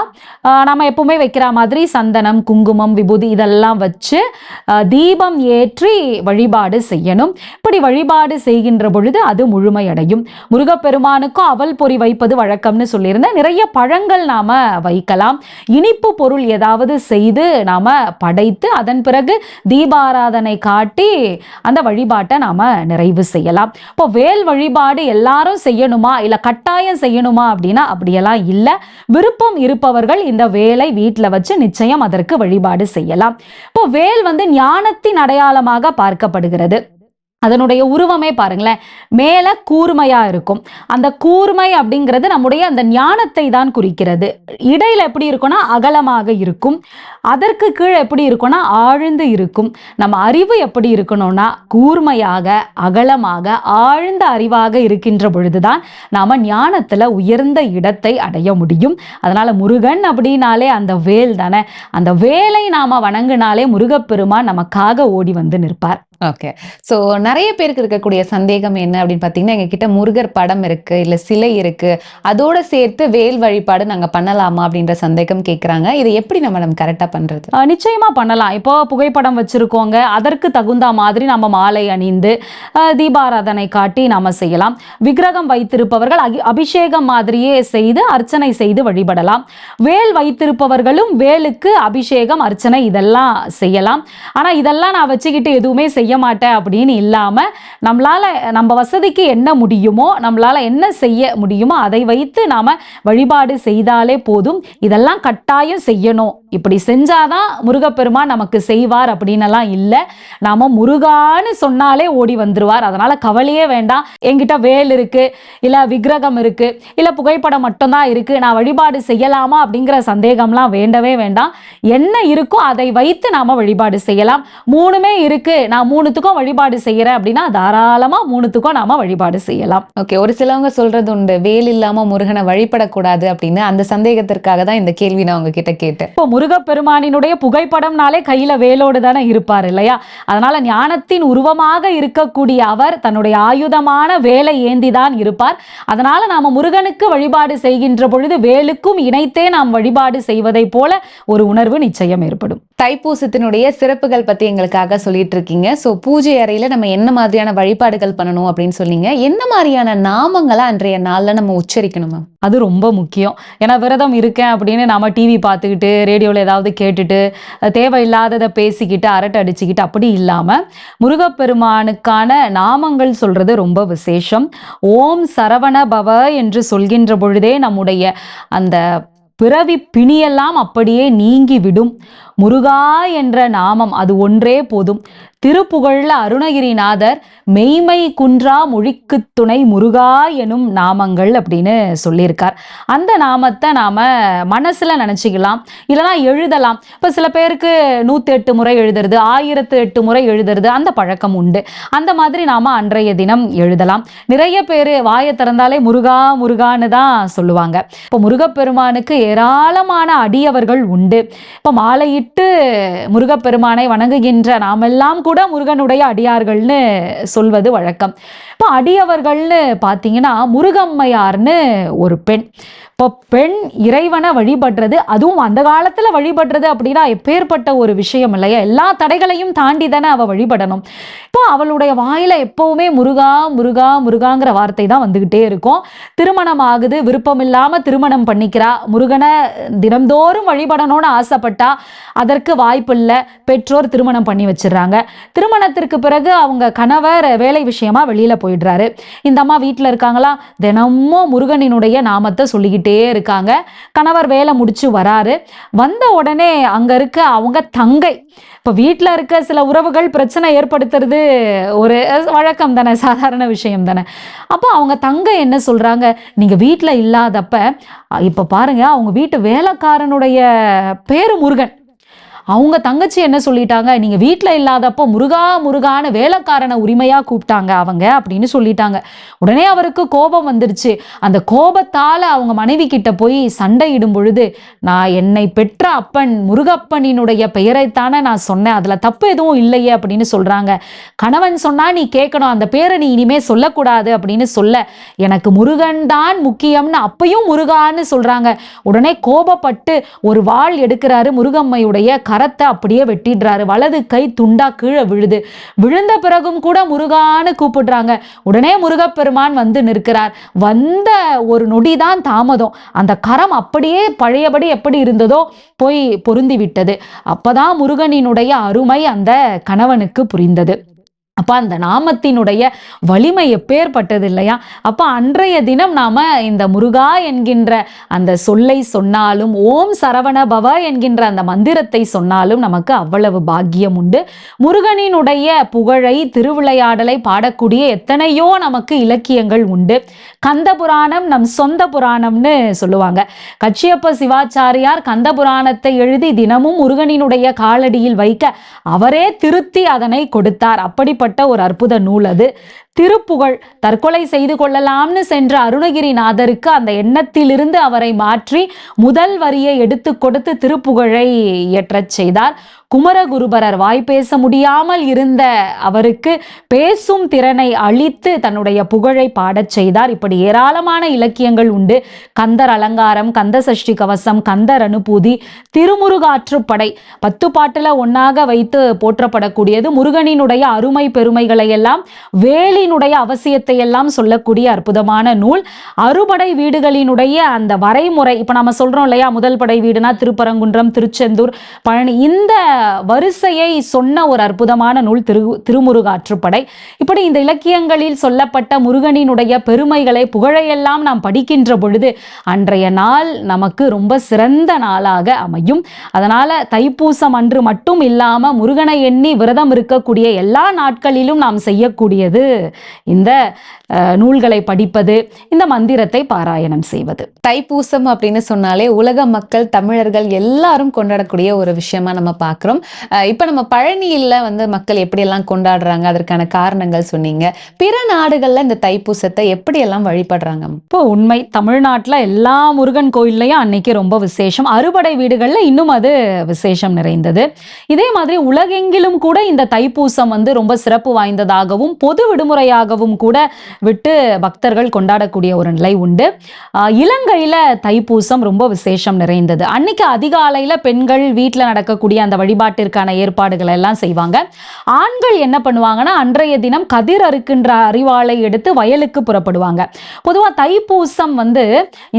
நாம எப்பவுமே வைக்கிற மாதிரி சந்தனம், குங்குமம், விபூதி இதெல்லாம் வச்சு தீபம் ஏற்றி வழிபாடு செய்யணும். இப்படி வழிபாடு செய்கின்ற பொழுது அது முழுமையடையும். முருகப்பெருமானுக்கும் அவல் பொறி வைப்பது வழக்கம்னு சொல்லியிருந்தேன். நிறைய பழங்கள் நாம வைக்கலாம். இனிப்பு பொருள் ஏதாவது செய்து நாம படைத்து அதன் பிறகு தீபாராதனை காட்டி அந்த வழிபாட்டை நாம நிறைவு செய்யலாம். இப்போ வேல் வழிபாடு எல்லாரும் செய்யணுமா இல்ல கட்டாயம் செய்யணுமா அப்படின்னா அப்படியெல்லாம் இல்லை. விருப்பம் இருப்பவர்கள் இந்த வேலை வீட்டில் வச்சு நிச்சயம் அதற்கு வழிபாடு செய்யலாம். இப்போ வேல் வந்து ஞானத்தின் அடையாளமாக பார்க்கப்படுகிறது. அதனுடைய உருவமே பாருங்களேன், மேல கூர்மையா இருக்கும். அந்த கூர்மை அப்படிங்கிறது நம்முடைய அந்த ஞானத்தை தான் குறிக்கிறது. இடையில எப்படி இருக்கும்னா அகலமாக இருக்கும். அதற்கு கீழே எப்படி இருக்கும்னா ஆழ்ந்து இருக்கும். நம்ம அறிவு எப்படி இருக்கணும்னா கூர்மையாக, அகலமாக, ஆழ்ந்த அறிவாக இருக்கின்ற பொழுதுதான் நாம ஞானத்துல உயர்ந்த இடத்தை அடைய முடியும். அதனால முருகன் அப்படின்னாலே அந்த வேல் தானே. அந்த வேலை நாம வணங்கினாலே முருகப்பெருமான் நமக்காக ஓடி வந்து நிற்பார். ஓகே. ஸோ நிறைய பேருக்கு இருக்கக்கூடிய சந்தேகம் என்ன அப்படின்னு பார்த்தீங்கன்னா, எங்ககிட்ட முருகர் படம் இருக்கு, இல்ல சிலை இருக்கு, அதோட சேர்த்து வேல் வழிபாடு நாங்க பண்ணலாமா அப்படின்ற சந்தேகம் கேட்குறாங்க. இதை எப்படி நம்ம கரெக்டா பண்றது? நிச்சயமா பண்ணலாம். இப்போ புகைப்படம் வச்சிருக்கோங்க, அதற்கு தகுந்த மாதிரி நம்ம மாலை அணிந்து தீபாராதனை காட்டி நாம செய்யலாம். விக்கிரகம் வைத்திருப்பவர்கள் அபிஷேகம் மாதிரியே செய்து அர்ச்சனை செய்து வழிபடலாம். வேல் வைத்திருப்பவர்களும் வேலுக்கு அபிஷேகம், அர்ச்சனை இதெல்லாம் செய்யலாம். ஆனா இதெல்லாம் நான் வச்சுக்கிட்டு எதுவுமே செய்ய மாட்டேன் அப்படின்னு இல்லாம நம்மளால நம்ம வசதிக்கு என்ன முடியுமோ, நம்மளால என்ன செய்ய முடியுமோ அதை வைத்து நாம வழிபாடு செய்தாலே போதும். இதெல்லாம் கட்டாயம் செய்யணும், இப்படி செஞ்சாதான் முருகப்பெருமான் நமக்கு செய்வார் அப்படின்னலாம் இல்லை. நாம முருகான்னு சொன்னாலே ஓடி வந்துருவார். அதனால கவலையே வேண்டாம். என்கிட்ட வேல் இருக்கு, இல்ல விக்கிரகம் இருக்கு, இல்ல புகைப்படம் மட்டும்தான் இருக்கு, நான் வழிபாடு செய்யலாமா அப்படிங்கிற சந்தேகம்லாம் வேண்டவே வேண்டாம். என்ன இருக்கோ அதை வைத்து நாம வழிபாடு செய்யலாம். மூணுமே இருக்கு, நான் மூணுத்துக்கும் வழிபாடு செய்யறேன் அப்படின்னா தாராளமா மூணுத்துக்கும் நாம வழிபாடு செய்யலாம். ஓகே. ஒரு சிலவங்க சொல்றது உண்டு, வேல் இல்லாம முருகனை வழிபடக்கூடாது அப்படின்னு. அந்த சந்தேகத்திற்காக தான் இந்த கேள்வி நான் உங்ககிட்ட கேட்டேன். இப்போ முருகப்பெருமானினுடைய புகைப்படம்னாலே கையில வேலோடு தானே இருப்பார் இல்லையா? அதனால ஞானத்தின் உருவமாக இருக்கக்கூடிய அவர் தன்னுடைய ஆயுதமான வேலை ஏந்திதான் இருப்பார். அதனால நாம முருகனுக்கு வழிபாடு செய்கின்ற பொழுது வேலுக்கும் இணைத்தே நாம் வழிபாடு செய்வதை போல ஒரு உணர்வு நிச்சயம் ஏற்படும். தைப்பூசத்தினுடைய சிறப்புகள் பத்தி எங்களுக்காக சொல்லிட்டு இருக்கீங்க. ஸோ பூஜை அறையில நம்ம என்ன மாதிரியான வழிபாடுகள் பண்ணணும் அப்படின்னு சொன்னீங்க. என்ன மாதிரியான நாமங்களை அன்றைய நாள்ல நம்ம உச்சரிக்கணும் மேம்? அது ரொம்ப முக்கியம். ஏன்னா விரதம் இருக்கேன் அப்படின்னு நாம டிவி பார்த்துக்கிட்டு ரேடியோவில் ஏதாவது கேட்டுட்டு தேவையில்லாததை பேசிக்கிட்டு அரட்டை அடிச்சுக்கிட்டு அப்படி இல்லாமல் முருகப்பெருமானுக்கான நாமங்கள் சொல்றது ரொம்ப விசேஷம். ஓம் சரவண பவ என்று சொல்கின்ற பொழுதே நம்முடைய அந்த பிறவி பிணியெல்லாம் அப்படியே நீங்கிவிடும். முருகா என்ற நாமம் அது ஒன்றே போதும். திருப்புகழ்ல அருணகிரிநாதர் மெய்மை குன்றா மொழிக்கு துணை முருகா எனும் நாமங்கள் அப்படின்னு சொல்லியிருக்கார். அந்த நாமத்தை நாம மனசுல நினைச்சுக்கலாம், இல்லைனா எழுதலாம். இப்ப சில பேருக்கு 108 முறை எழுதுறது, 1008 முறை எழுதுறது அந்த பழக்கம் உண்டு. அந்த மாதிரி நாம அன்றைய தினம் எழுதலாம். நிறைய பேர் வாயை திறந்தாலே முருகா முருகான்னு தான் சொல்லுவாங்க. இப்போ முருகப்பெருமானுக்கு ஏராளமான அடியவர்கள் உண்டு. இப்போ மாலையிட்டு முருகப்பெருமானை வணங்குகின்ற நாமெல்லாம் கூட முருகனுடைய அடியார்கள்னு சொல்வது வழக்கம். இப்போ அடியவர்கள்னு பார்த்தீங்கன்னா முருகம்மையார்னு ஒரு பெண். இப்போ பெண் இறைவனை வழிபடுறது, அதுவும் அந்த காலத்துல வழிபடுறது அப்படின்னா எப்பேற்பட்ட ஒரு விஷயம் இல்லையா? எல்லா தடைகளையும் தாண்டி தானே அவ வழிபடணும். இப்போ அவளுடைய வாயில எப்பவுமே முருகா முருகா முருகாங்கிற வார்த்தை தான் வந்துகிட்டே இருக்கும். திருமணம் ஆகுது, விருப்பம் இல்லாம திருமணம் பண்ணிக்கிறா. முருகனை தினம்தோறும் வழிபடணும்னு ஆசைப்பட்டா, அதற்கு வாய்ப்பு இல்லை. பெற்றோர் திருமணம் பண்ணி வச்சிடறாங்க. திருமணத்திற்கு பிறகு அவங்க கணவர் வேலை விஷயமா வெளியில போயிடுறாரு. இந்த அம்மா வீட்டில் இருக்காங்களா, தினமும் முருகனினுடைய நாமத்தை சொல்லிக்கிட்டே இருக்காங்க. கணவர் வேலை முடிச்சு வராரு. வந்த உடனே அங்க இருக்க அவங்க தங்கை, இப்போ வீட்டில் இருக்க சில உறவுகள் பிரச்சனை ஏற்படுத்துறது ஒரு வழக்கம் தானே, சாதாரண விஷயம் தானே. அப்போ அவங்க தங்கை என்ன சொல்றாங்க, நீங்க வீட்டில் இல்லாதப்ப இப்போ பாருங்க அவங்க வீட்டு வேலைக்காரனுடைய பேரு முருகன். அவங்க தங்கச்சி என்ன சொல்லிட்டாங்க, நீங்க வீட்டில் இல்லாதப்போ முருகா முருகான்னு வேலைக்காரனை உரிமையா கூப்பிட்டாங்க அவங்க அப்படின்னு சொல்லிட்டாங்க. உடனே அவருக்கு கோபம் வந்துருச்சு. அந்த கோபத்தால அவங்க மனைவி கிட்ட போய் சண்டையிடும் பொழுது, நான் என்னை பெற்ற அப்பன் முருகப்பனினுடைய பெயரைத்தானே நான் சொன்னேன், அதுல தப்பு எதுவும் இல்லையே அப்படின்னு சொல்றாங்க. கணவன் சொன்னா நீ கேட்கணும், அந்த பேரை நீ இனிமே சொல்லக்கூடாது அப்படின்னு சொல்ல, எனக்கு முருகன் தான் முக்கியம்னு அப்பயும் முருகான்னு சொல்றாங்க. உடனே கோபப்பட்டு ஒரு வாள் எடுக்கிறாரு. முருகம்மையுடைய கரத்தை அப்படியே வெட்டிடுறாரு. வலது கை துண்டா கீழே விழுது. விழுந்த பிறகும் கூட முருகான்னு கூப்பிடுறாங்க. உடனே முருகப்பெருமான் வந்து நிற்கிறார். வந்த ஒரு நொடிதான் தாமதம். அந்த கரம் அப்படியே பழையபடி எப்படி இருந்ததோ போய் பொருந்தி விட்டது. அப்பதான் முருகனினுடைய அருமை அந்த கணவனுக்கு புரிந்தது. அப்ப அந்த நாமத்தினுடைய வலிமை எப்பேற்பட்டது இல்லையா? அப்ப அன்றைய தினம் நாம இந்த முருகா என்கின்ற அந்த சொல்லை சொன்னாலும், ஓம் சரவண பவ என்கின்ற அந்த மந்திரத்தை சொன்னாலும் நமக்கு அவ்வளவு பாக்கியம் உண்டு. முருகனினுடைய புகழை, திருவிளையாடலை பாடக்கூடிய எத்தனையோ நமக்கு இலக்கியங்கள் உண்டு. கந்த புராணம் நம் சொந்த புராணம்னு சொல்லுவாங்க. கச்சியப்ப சிவாச்சாரியார் கந்த புராணத்தை எழுதி தினமும் முருகனினுடைய காலடியில் வைக்க அவரே திருத்தி அதனை கொடுத்தார். அப்படிப்பட்ட ஒரு அற்புத நூல் அது. திருப்புகழ், தற்கொலை செய்து கொள்ளலாம்னு சென்ற அருணகிரிநாதருக்கு அந்த எண்ணத்திலிருந்து அவரை மாற்றி முதல் வரியை எடுத்து கொடுத்து திருப்புகழை இயற்றச் செய்தார். குமரகுருபரர் வாய் பேச முடியாமல் இருந்த அவருக்கு பேசும் திறனை அளித்து தன்னுடைய புகழை பாடச் செய்தார். இப்படி ஏராளமான இலக்கியங்கள் உண்டு. கந்தர் அலங்காரம், கந்த சஷ்டி கவசம், கந்தர் அனுபூதி, திருமுருகாற்றுப்படை 10 பாட்டுல ஒன்னாக வைத்து போற்றப்படக்கூடியது. முருகனினுடைய அருமை பெருமைகளை எல்லாம், வேலினுடைய அவசியத்தை எல்லாம் சொல்லக்கூடிய அற்புதமான நூல். அறுபடை வீடுகளினுடைய அந்த வரைமுறை, இப்ப நம்ம சொல்றோம் இல்லையா, முதல் படை வீடுனா திருப்பரங்குன்றம், திருச்செந்தூர், பழனி, இந்த வரிசையை சொன்ன ஒரு அற்புதமான நூல் திருமுருகாற்றுப்படை. இப்படி இந்த இலக்கியங்களில் சொல்லப்பட்ட முருகனினுடைய பெருமைகளை, புகழையெல்லாம் நாம் படிக்கின்ற பொழுது அன்றைய நாள் நமக்கு ரொம்ப சிறந்த நாளாக அமையும். அதனால தைப்பூசம் அன்று மட்டும் இல்லாம முருகனை எண்ணி விரதம் இருக்கக்கூடிய எல்லா நாட்களிலும் நாம் செய்யக்கூடியது இந்த நூல்களை படிப்பது, இந்த மந்திரத்தை பாராயணம் செய்வது. தைப்பூசம் அப்படின்னு சொன்னாலே உலக மக்கள், தமிழர்கள் எல்லாரும் கொண்டாடக்கூடிய ஒரு விஷயமா நம்ம பார்க்கிறோம். இப்ப நம்ம பழனியில மக்கள் எப்படியெல்லாம் கொண்டாடுறாங்க, அதற்கான காரணங்கள் சொன்னீங்க. பிற நாடுகள்ல இந்த தைப்பூசத்தை எப்படியெல்லாம் வழிபடுறாங்க? இப்போ உண்மை, தமிழ்நாட்டுல எல்லா முருகன் கோயில்லையும் அன்னைக்கு ரொம்ப விசேஷம். அறுபடை வீடுகள்ல இன்னும் அது விசேஷம் நிறைந்தது. இதே மாதிரி உலகெங்கிலும் கூட இந்த தைப்பூசம் ரொம்ப சிறப்பு வாய்ந்ததாகவும் பொது விடுமுறையாகவும் கூட விட்டு பக்தர்கள் கொண்டாடக்கூடிய ஒரு நிலை உண்டு. இலங்கையில தைப்பூசம் ரொம்ப விசேஷம் நிறைந்தது. அன்னைக்கு அதிகாலையில பெண்கள் வீட்டில் நடக்கக்கூடிய அந்த வழிபாட்டிற்கான ஏற்பாடுகள் எல்லாம் செய்வாங்க. ஆண்கள் என்ன பண்ணுவாங்கன்னா, அன்றைய தினம் கதிர் அறுக்கின்ற அரிவாளை எடுத்து வயலுக்கு புறப்படுவாங்க. பொதுவா தைப்பூசம்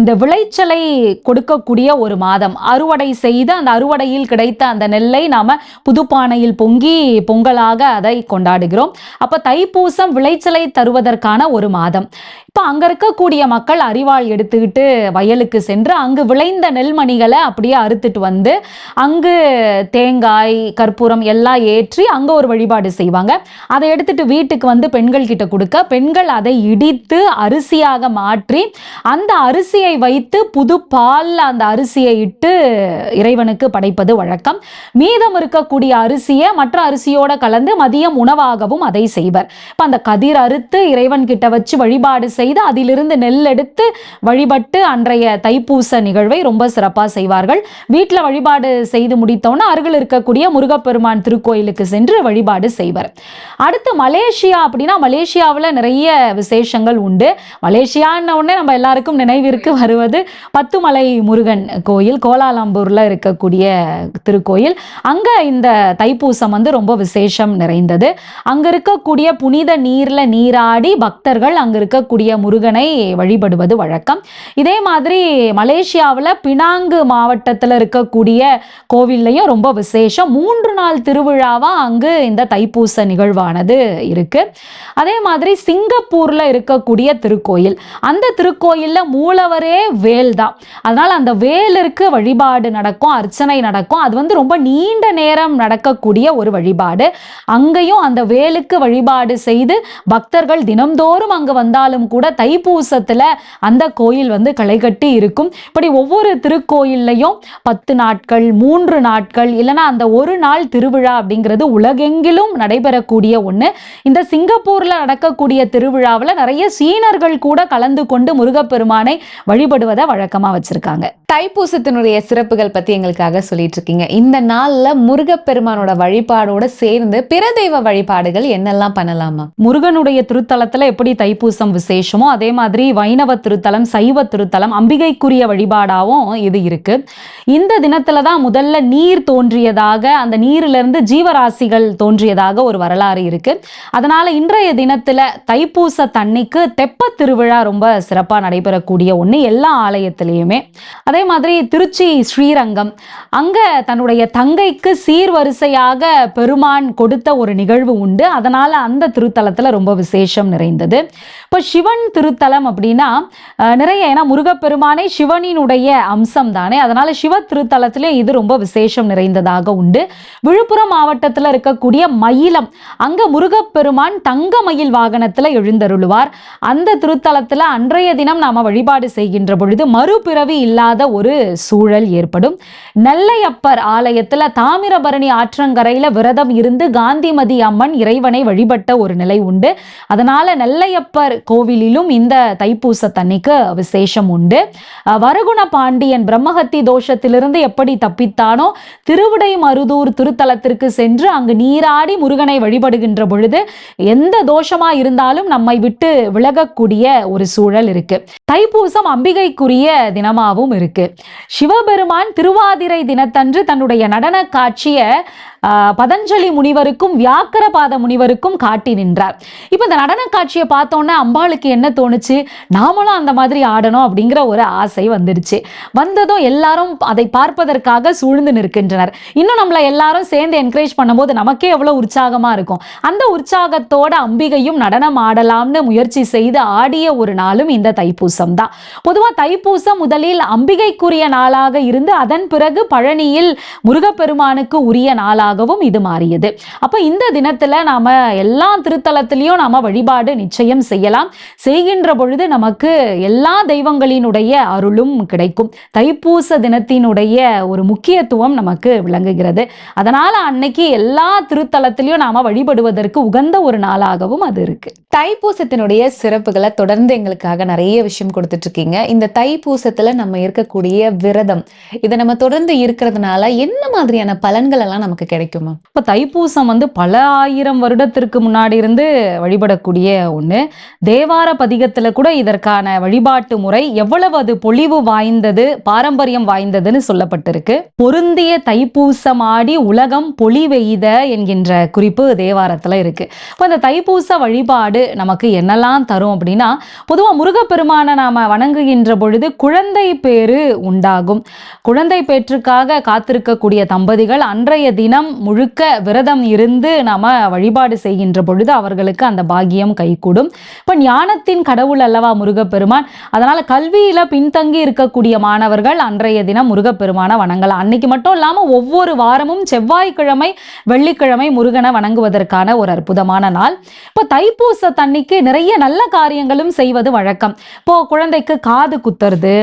இந்த விளைச்சலை கொடுக்கக்கூடிய ஒரு மாதம். அறுவடை செய்து அந்த அறுவடையில் கிடைத்த அந்த நெல்லை நாம புதுப்பானையில் பொங்கி பொங்கலாக அதை கொண்டாடுகிறோம். அப்ப தைப்பூசம் விளைச்சலை தருவதற்கான ஒரு மாதம். இப்ப அங்க இருக்கக்கூடிய மக்கள் அரிவாள் எடுத்துக்கிட்டு வயலுக்கு சென்று அங்கு விளைந்த நெல்மணிகளை அப்படியே அறுத்துட்டு அங்கு தேங்காய், கற்பூரம் எல்லாம் ஏற்றி அங்க ஒரு வழிபாடு செய்வாங்க. அதை எடுத்துட்டு வீட்டுக்கு பெண்கள் கிட்ட கொடுக்க, பெண்கள் அதை இடித்து அரிசியாக மாற்றி அந்த அரிசியை வைத்து புது பால் அந்த அரிசியை இட்டு இறைவனுக்கு படைப்பது வழக்கம். மீதம் இருக்கக்கூடிய அரிசியை மற்ற அரிசியோட கலந்து மதியம் உணவாகவும் அதை செய்வர். இப்ப அந்த கதிர் அறுத்து இறைவன் கிட்ட வச்சு வழிபாடு செய்து அதிலிருந்து நெல் எடுத்து வழிபட்டு அன்றைய தைப்பூச நிகழ்வை ரொம்ப சிறப்பா செய்வார்கள். வீட்டில் வழிபாடு செய்து முடித்தோன்னா அருகில் இருக்கக்கூடிய முருகப்பெருமான் திருக்கோயிலுக்கு சென்று வழிபாடு செய்வர். அடுத்து மலேசியா அப்படின்னா, மலேசியாவில் நிறைய விசேஷங்கள் உண்டு. மலேசியான்னு உடனே நம்ம எல்லாருக்கும் நினைவிற்கு வருவது பத்துமலை முருகன் கோயில், கோலாலம்பூர்ல இருக்கக்கூடிய திருக்கோயில். அங்க இந்த தைப்பூசம் ரொம்ப விசேஷம் நிறைந்தது. அங்க இருக்கக்கூடிய புனித நீர்ல நீராடி பக்தர்கள் அங்க இருக்கக்கூடிய முருகனை வழிபடுவது வழக்கம். இதே மாதிரி மலேசியாவில் பினாங்கு மாவட்டத்தில் இருக்கக்கூடிய கோவில்லையும் ரொம்ப விசேஷம். 3 நாள் திருவிழாவா அங்கு இந்த தைப்பூச நிகழ்வானது இருக்கு. அதே மாதிரி சிங்கப்பூர்ல இருக்கக்கூடிய திருக்கோயில், அந்த திருக்கோயில்ல மூலவரே வேல் தான். அதனால அந்த வேலிற்கு வழிபாடு நடக்கும், அர்ச்சனை நடக்கும். அது ரொம்ப நீண்ட நேரம் நடக்கக்கூடிய ஒரு வழிபாடு. அங்கேயும் அந்த வேலுக்கு வழிபாடு செய்து பக்தர்கள் தினம்தோறும் அங்கு வந்தாலும் கூட தைப்பூசத்துல அந்த கோயில் களை கட்டி இருக்கும். இப்படி ஒவ்வொரு திருக்கோயில்லையும் 10 நாட்கள், 3 நாட்கள், இல்லைன்னா அந்த ஒரு நாள் திருவிழா அப்படிங்கிறது உலகெங்கிலும் நடைபெறக்கூடிய ஒண்ணு. இந்த சிங்கப்பூர்ல நடக்கக்கூடிய திருவிழாவில் நிறைய சீனர்கள் கூட கலந்து கொண்டு முருகப்பெருமானை வழிபடுவதை வழக்கமா வச்சிருக்காங்க. தைப்பூசத்தினுடைய சிறப்புகள் பத்தி எங்களுக்காக சொல்லிட்டு இருக்கீங்க. இந்த நாள்ல முருகப்பெருமானோட வழிபாடோட சேர்ந்து பிற தெய்வ வழிபாடுகள் என்னெல்லாம் பண்ணலாமா? முருகன் முருகனுடைய திருத்தலத்துல எப்படி தைப்பூசம் விசேஷமோ அதே மாதிரி வைணவ திருத்தலம், சைவ திருத்தலம், அம்பிகைக்குரிய வழிபாடாவும் இது இருக்கு. இந்த தினத்துல தான் முதல்ல நீர் தோன்றியதாக, அந்த நீரிலிருந்து ஜீவராசிகள் தோன்றியதாக ஒரு வரலாறு இருக்கு. அதனால இன்றைய தினத்துல தைப்பூச தன்னைக்கு தெப்ப திருவிழா ரொம்ப சிறப்பா நடைபெறக்கூடிய ஒண்ணு எல்லா ஆலயத்திலையுமே. அதே மாதிரி திருச்சி ஸ்ரீரங்கம், அங்க தன்னுடைய தங்கைக்கு சீர்வரிசையாக பெருமான் கொடுத்த ஒரு நிகழ்வு உண்டு. அதனால அந்த திருத்தலத்துல ரொம்ப விசேஷம் நிறைந்தது. இப்ப சிவன் திருத்தலம் அப்படின்னா நிறைய, ஏன்னா முருகப்பெருமானே சிவனினுடைய அம்சம் தானே, அதனால சிவ திருத்தலத்திலே இது ரொம்ப விசேஷம் நிறைந்ததாக உண்டு. விழுப்புரம் மாவட்டத்தில் இருக்கக்கூடிய மயிலம், அங்க முருகப்பெருமான் தங்க மயில் வாகனத்துல எழுந்தருளுவார். அந்த திருத்தலத்துல அன்றைய தினம் நாம வழிபாடு செய்கின்ற பொழுது மறுபிறவி இல்லாத ஒரு சூழல் ஏற்படும். நெல்லையப்பர் ஆலயத்துல தாமிரபரணி ஆற்றங்கரையில விரதம் இருந்து காந்திமதி அம்மன் இறைவனை வழிபட்ட ஒரு நிலை உண்டு. அதனால நெல்லையப்பர் கோவிலிலும் இந்த தைப்பூசத்தன்னைக்கு விசேஷம் உண்டு. வருகுண பாண்டியன் பிரம்மஹத்தி தோஷத்திலிருந்து எப்படி தப்பித்தானோ திருவிடை மருதூர் திருத்தலத்திற்கு சென்று அங்கு நீராடி முருகனை வழிபடுகின்ற பொழுது எந்த தோஷமா இருந்தாலும் நம்மை விட்டு விலகக்கூடிய ஒரு சூழல் இருக்கு. தைப்பூசம் அம்பிகைக்குரிய தினமாவும் இருக்கு. சிவபெருமான் திருவாதிரை தினத்தன்று தன்னுடைய நடன காட்சியை பதஞ்சலி முனிவருக்கும் வியாக்கரபாத முனிவருக்கும் காட்டி நின்றார். இப்ப இந்த நடன காட்சியை பார்த்தோன்னா அம்பாளுக்கு என்ன தோணுச்சு, நாமளும் அந்த மாதிரி ஆடணும் அப்படிங்கிற ஒரு ஆசை வந்துடுச்சு. வந்ததும் எல்லாரும் அதை பார்ப்பதற்காக சூழ்ந்து நிற்கின்றனர். இன்னும் நம்மளை எல்லாரும் சேர்ந்து என்கரேஜ் பண்ணும்போது நமக்கே எவ்வளவு உற்சாகமா இருக்கும். அந்த உற்சாகத்தோட அம்பிகையும் நடனம் ஆடலாம்னு முயற்சி செய்து ஆடிய ஒரு நாளும் இந்த தைப்பூசம் தான். பொதுவா தைப்பூசம் முதலில் அம்பிகைக்குரிய நாளாக இருந்து அதன் பிறகு பழனியில் முருகப்பெருமானுக்கு உரிய நாளாகவும் இது மாறியது. அப்ப இந்த தினத்துல நாம எல்லா திருத்தலத்திலையும் நாம வழிபாடு நிச்சயம் செய்யலாம். செய்கின்ற பொழுது நமக்கு எல்லா தெய்வங்களினுடைய அருளும் கிடைக்கும். தைப்பூச தினத்தினுடைய ஒரு முக்கியத்துவம் நமக்கு விளங்குகிறது. அதனால அன்னைக்கு எல்லா திருத்தலத்திலையும் நாம வழிபடுவதற்கு உகந்த ஒரு நாளாகவும் அது இருக்கு. தைப்பூசத்தினுடைய சிறப்புகளை தொடர்ந்து எங்களுக்காக நிறைய விஷயம் கொடுத்துட்டு இருக்கீங்க. இந்த தைப்பூசத்துல நம்ம இருக்கக்கூடிய விரதம், இதை நம்ம தொடர்ந்து இருக்கிறதுனால என்ன மாதிரியான பலன்கள் எல்லாம் நமக்கு கிடைக்குமா? இப்ப தைப்பூசம் பல ஆயிரம் வருடத்திற்கு முன்னாடி இருந்து வழிபடக்கூடிய ஒண்ணு. தேவார பதிகத்துல கூட இதற்கான வழிபாட்டு முறை எவ்வளவு அது பொலிவு வாய்ந்தது, பாரம்பரியம் வாய்ந்ததுன்னு சொல்லப்பட்டிருக்கு. பொருந்திய தைப்பூசமாடி உலகம் பொலிவெய்த என்கின்ற குறிப்பு தேவாரத்துல இருக்கு. இப்ப இந்த தைப்பூச வழிபாடு நமக்கு என்னெல்லாம் தரும் அப்படின்னா, பொதுவா முருகப்பெருமான நாம வணங்குகின்ற பொழுது குழந்தை பேரு உண்டாகும். குழந்தை பேற்றுக்காக காத்திருக்கக்கூடிய தம்பதிகள் அன்றைய தினம் முழுக்க விரதம் இருந்து நாம வழிபாடு செய்கின்ற பொழுது அவர்களுக்கு அந்த பாக்கியம் கைகூடும். இப்ப ஞானத்தின் கடவுள் அல்லவா முருகப்பெருமான், அதனால கல்வியில பின்தங்கி இருக்கக்கூடிய மாணவர்கள் அன்றைய தினம் முருகப்பெருமான வணங்கலாம். அன்னைக்கு மட்டும் இல்லாம ஒவ்வொரு வாரமும் செவ்வாய்க்கிழமை, வெள்ளிக்கிழமை முருகனை வணங்குவதற்கான ஒரு அற்புதமான நாள். இப்போ தைப்பூச தன்னைக்கு நிறைய நல்ல காரியங்களும் செய்வது வழக்கம். இப்போ குழந்தைக்கு காது குத்துறது,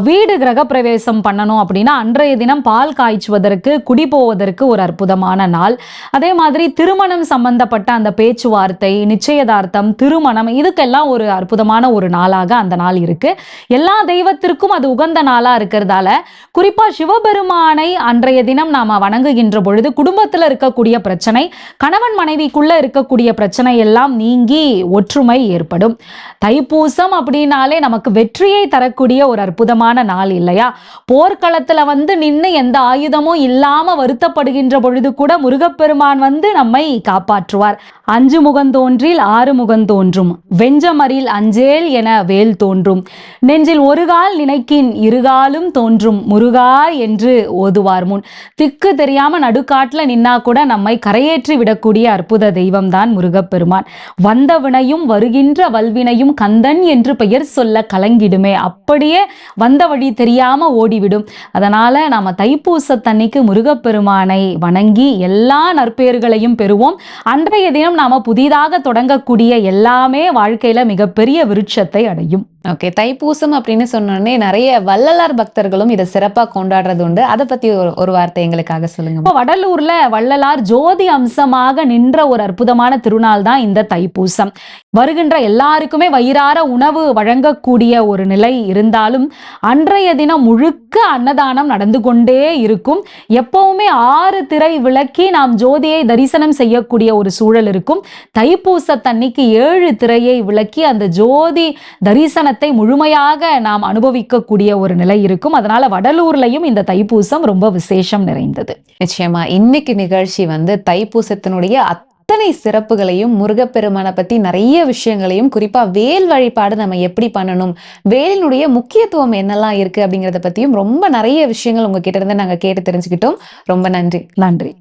வீடு கிரகப்பிரவேசம் பண்ணணும் அப்படின்னா அன்றைய தினம் பால் காய்ச்சுவதற்கு, குடி போவதற்கு ஒரு அற்புதமான நாள். அதே மாதிரி திருமணம் சம்பந்தப்பட்ட அந்த பேச்சுவார்த்தை, நிச்சயதார்த்தம், திருமணம், இதுக்கெல்லாம் ஒரு அற்புதமான ஒரு நாளாக அந்த நாள் இருக்கு. எல்லா தெய்வத்திற்கும் அது உகந்த நாளா இருக்கிறதால குறிப்பா சிவபெருமானை அன்றைய தினம் நாம வணங்குகின்ற பொழுது குடும்பத்தில் இருக்கக்கூடிய பிரச்சனை, கணவன் மனைவிக்குள்ள இருக்கக்கூடிய பிரச்சனை எல்லாம் நீங்கி ஒற்றுமை ஏற்படும். தைப்பூசம் அப்படின்னாலே நமக்கு வெற்றியை தரக்கூடிய ஒரு அற்புதமான நாள் இல்லையா? போர்க்களத்துல நின்று எந்த ஆயுதமும் இல்லாம வருத்தப்படுகின்ற பொழுது கூட முருகப்பெருமான் நம்மை காப்பாற்றுவார். 5 முகந்தோன்றில் 6 முகந்தோன்றும், வெஞ்சமரில் அஞ்சேல் என வேல் தோன்றும், நெஞ்சில் ஒரு கால் நினைக்கின் இருகாலும் தோன்றும் முருகா என்று ஓதுவார் முன். திக்கு தெரியாம நடுக்காட்டுல நின்னா கூட நம்மை கரையேற்றி விடக்கூடிய அற்புத தெய்வம் தான் முருகப்பெருமான். வந்த வினையும் வருகின்ற வல்வினையும் கந்தன் என்று பெயர் சொல்ல கலங்கிடுமே, அப்படியே வந்த வழி தெரியாம ஓடிவிடும். அதனால நாம தைப்பூசத்தன்னைக்கு முருகப்பெருமானை வணங்கி எல்லா நற்பெயர்களையும் பெறுவோம். அன்றைய தினம் நாம புதிதாக தொடங்கக்கூடிய எல்லாமே வாழ்க்கையில மிகப்பெரிய விருட்சத்தை அடையும். ஓகே. தைப்பூசம் அப்படின்னு சொன்னோனே நிறைய வள்ளலார் பக்தர்களும் இத சிறப்பா கொண்டாடுறது உண்டு. அத பத்தி ஒரு வார்த்தை எங்களுக்காக சொல்லுங்க. இப்போ வடலூர்ல வள்ளலார் ஜோதி அம்சமாக நின்ற ஒரு அற்புதமான திருநாள் தான் இந்த தைப்பூசம். வருகின்ற எல்லாருக்குமே வயிறார உணவு வழங்கக்கூடிய ஒரு நிலை இருந்தாலும் அன்றைய தினம் முழுக்க அன்னதானம் நடந்து கொண்டே இருக்கும். எப்பவுமே 6 திரை விளக்கி நாம் ஜோதியை தரிசனம் செய்யக்கூடிய ஒரு சூழல் இருக்கும். தைப்பூசத்தன்னைக்கு 7 திரையை விளக்கி அந்த ஜோதி தரிசனத்தை முழுமையாக நாம் அனுபவிக்கக்கூடிய ஒரு நிலை இருக்கும். அதனால வடலூர்லயும் இந்த தைப்பூசம் ரொம்ப விசேஷம் நிறைந்தது. நிச்சயமா. இன்னைக்கு நிகழ்ச்சி வந்து தைப்பூசத்தினுடைய அத்தனை சிறப்புகளையும், முருகப்பெருமானை பத்தி நிறைய விஷயங்களையும், குறிப்பா வேல் வழிபாடு நம்ம எப்படி பண்ணணும், வேலினுடைய முக்கியத்துவம் என்னெல்லாம் இருக்கு அப்படிங்கறத பத்தியும் ரொம்ப நிறைய விஷயங்கள் உங்ககிட்ட இருந்து நாங்க கேட்டு தெரிஞ்சுக்கிட்டோம். ரொம்ப நன்றி. நன்றி.